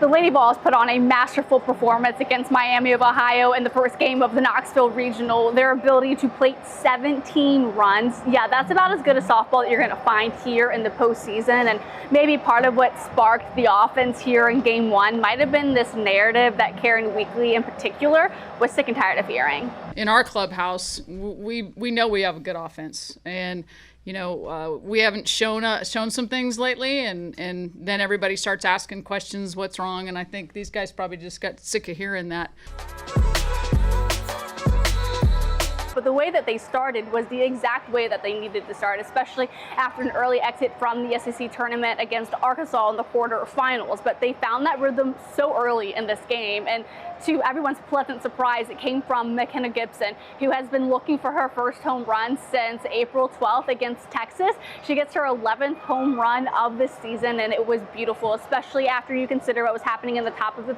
The Lady Vols put on a masterful performance against Miami of Ohio in the first game of the Knoxville Regional. Their ability to plate 17 runs, yeah, that's about as good a softball that you're going to find here in the postseason. And maybe part of what sparked the offense here in Game 1 might have been this narrative that Karlyn Weekly in particular was sick and tired of hearing. In our clubhouse, we know we have a good offense, and you know, we haven't shown some things lately, and then everybody starts asking questions, what's wrong? And I think these guys probably just got sick of hearing that. But the way that they started was the exact way that they needed to start, especially after an early exit from the SEC tournament against Arkansas in the quarterfinals. But they found that rhythm so early in this game, and to everyone's pleasant surprise, it came from McKenna Gibson, who has been looking for her first home run since April 12th against Texas. She gets her 11th home run of the season, and it was beautiful, especially after you consider what was happening in the top of the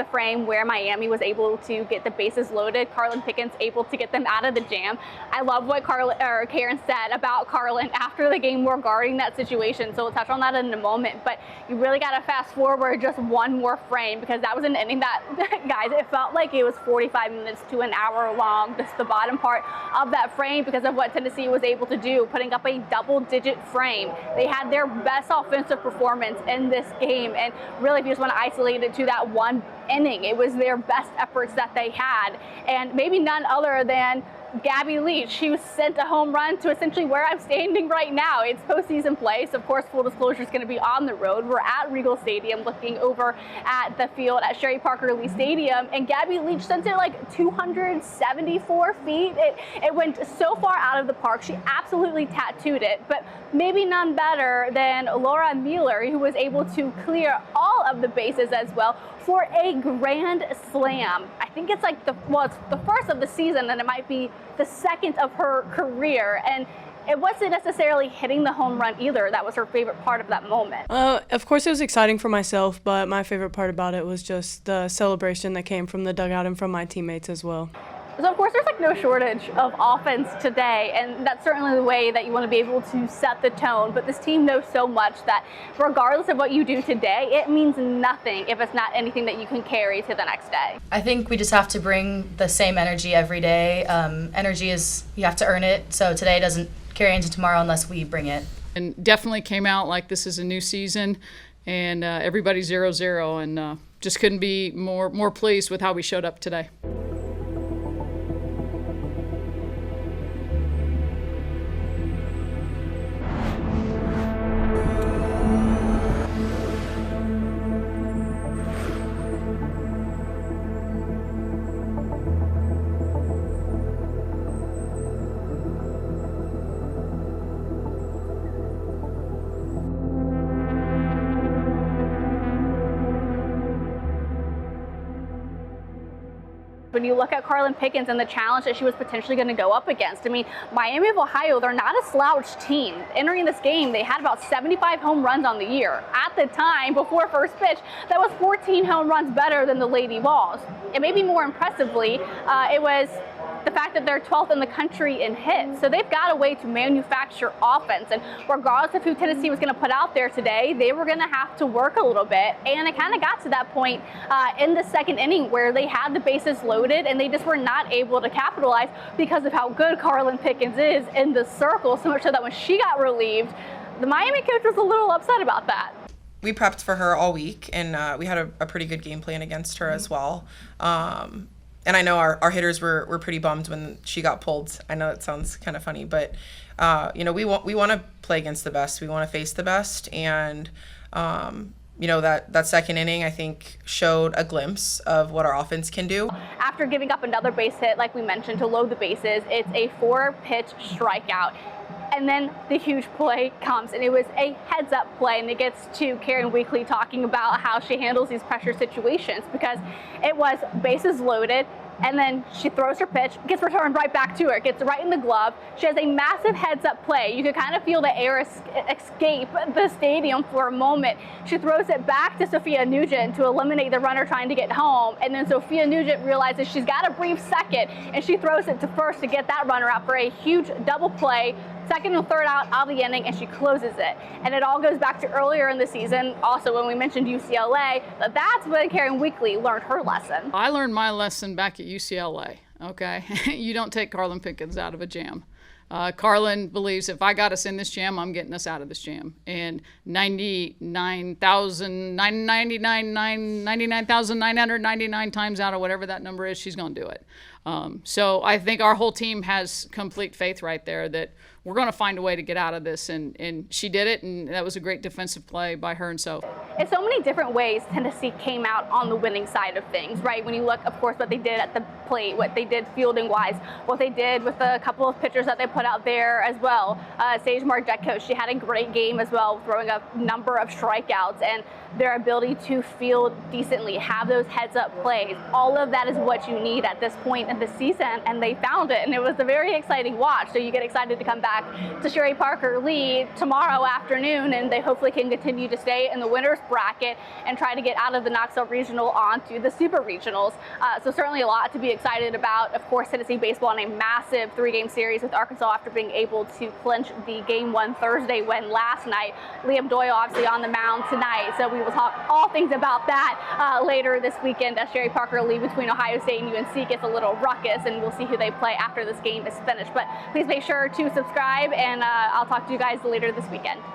frame where Miami was able to get the bases loaded. Karlyn Pickens able to get them out of the jam. I love what Karen said about Karlyn after the game regarding that situation, so we'll touch on that in a moment. But you really got to fast forward just one more frame, because that was an inning that guys, it felt like it was 45 minutes to an hour long, just the bottom part of that frame, because of what Tennessee was able to do, putting up a double-digit frame. They had their best offensive performance in this game, and really, if you just want to isolate it to that one inning, it was their best efforts that they had, and maybe none other than Gabby Leach, who sent a home run to essentially where I'm standing right now. It's postseason play, so of course, full disclosure is going to be on the road. We're at Regal Stadium looking over at the field at Sherry Parker Lee Stadium, and Gabby Leach sent it like 274 feet. It went so far out of the park. She absolutely tattooed it, but maybe none better than Laura Mueller, who was able to clear all of the bases as well for a grand slam. I think it's like it's the first of the season, and it might be the second of her career. And it wasn't necessarily hitting the home run either. That was her favorite part of that moment. Of course, it was exciting for myself, but my favorite part about it was just the celebration that came from the dugout and from my teammates as well. So of course, there's like no shortage of offense today, and that's certainly the way that you want to be able to set the tone. But this team knows so much that regardless of what you do today, it means nothing if it's not anything that you can carry to the next day. I think we just have to bring the same energy every day. Energy is, you have to earn it. So today doesn't carry into tomorrow unless we bring it. And definitely came out like this is a new season, and everybody's 0-0, and just couldn't be more pleased with how we showed up today. When you look at Karlyn Pickens and the challenge that she was potentially going to go up against, I mean, Miami of Ohio, they're not a slouch team. Entering this game, they had about 75 home runs on the year. At the time, before first pitch, that was 14 home runs better than the Lady Vols. And maybe more impressively, it was the fact that they're 12th in the country in hits. So they've got a way to manufacture offense. And regardless of who Tennessee was going to put out there today, they were going to have to work a little bit. And it kind of got to that point in the second inning where they had the bases loaded and they just were not able to capitalize because of how good Karlyn Pickens is in the circle. So much so that when she got relieved, the Miami coach was a little upset about that. We prepped for her all week, and we had a pretty good game plan against her as well. And I know our hitters were pretty bummed when she got pulled. I know it sounds kind of funny, but you know, we want to play against the best. We want to face the best, and you know, that second inning I think showed a glimpse of what our offense can do. After giving up another base hit, like we mentioned, to load the bases, it's a 4-pitch strikeout. And then the huge play comes, and it was a heads-up play, and it gets to Karlyn Weekly talking about how she handles these pressure situations, because it was bases loaded, and then she throws her pitch, gets returned right back to her, gets right in the glove. She has a massive heads-up play. You could kind of feel the air escape the stadium for a moment. She throws it back to Sophia Nugent to eliminate the runner trying to get home, and then Sophia Nugent realizes she's got a brief second, and she throws it to first to get that runner out for a huge double play second and third out of the inning, and she closes it. And it all goes back to earlier in the season, also when we mentioned UCLA, that's when Karen Weekly learned her lesson. I learned my lesson back at UCLA, okay? You don't take Karlyn Pickens out of a jam. Karlyn believes if I got us in this jam, I'm getting us out of this jam. And 99,999 times out of whatever that number is, she's going to do it. So I think our whole team has complete faith right there that we're going to find a way to get out of this. And she did it, and that was a great defensive play by her and Soph. In so many different ways, Tennessee came out on the winning side of things, right? When you look, of course, what they did at the plate, what they did fielding-wise, what they did with a couple of pitchers that they put out there as well. Sage Margetko, she had a great game as well, throwing a number of strikeouts, and their ability to field decently, have those heads-up plays. All of that is what you need at this point in the season, and they found it, and it was a very exciting watch. So you get excited to come back to Sherry Parker Lee tomorrow afternoon, and they hopefully can continue to stay in the winner's bracket and try to get out of the Knoxville Regional onto the Super Regionals. So certainly a lot to be excited about. Of course, Tennessee baseball in a massive 3-game series with Arkansas after being able to clinch the Game 1 Thursday win last night. Liam Doyle obviously on the mound tonight, so we will talk all things about that later this weekend as Sherry Parker Lee between Ohio State and UNC gets a little ruckus, and we'll see who they play after this game is finished. But please make sure to subscribe, and I'll talk to you guys later this weekend.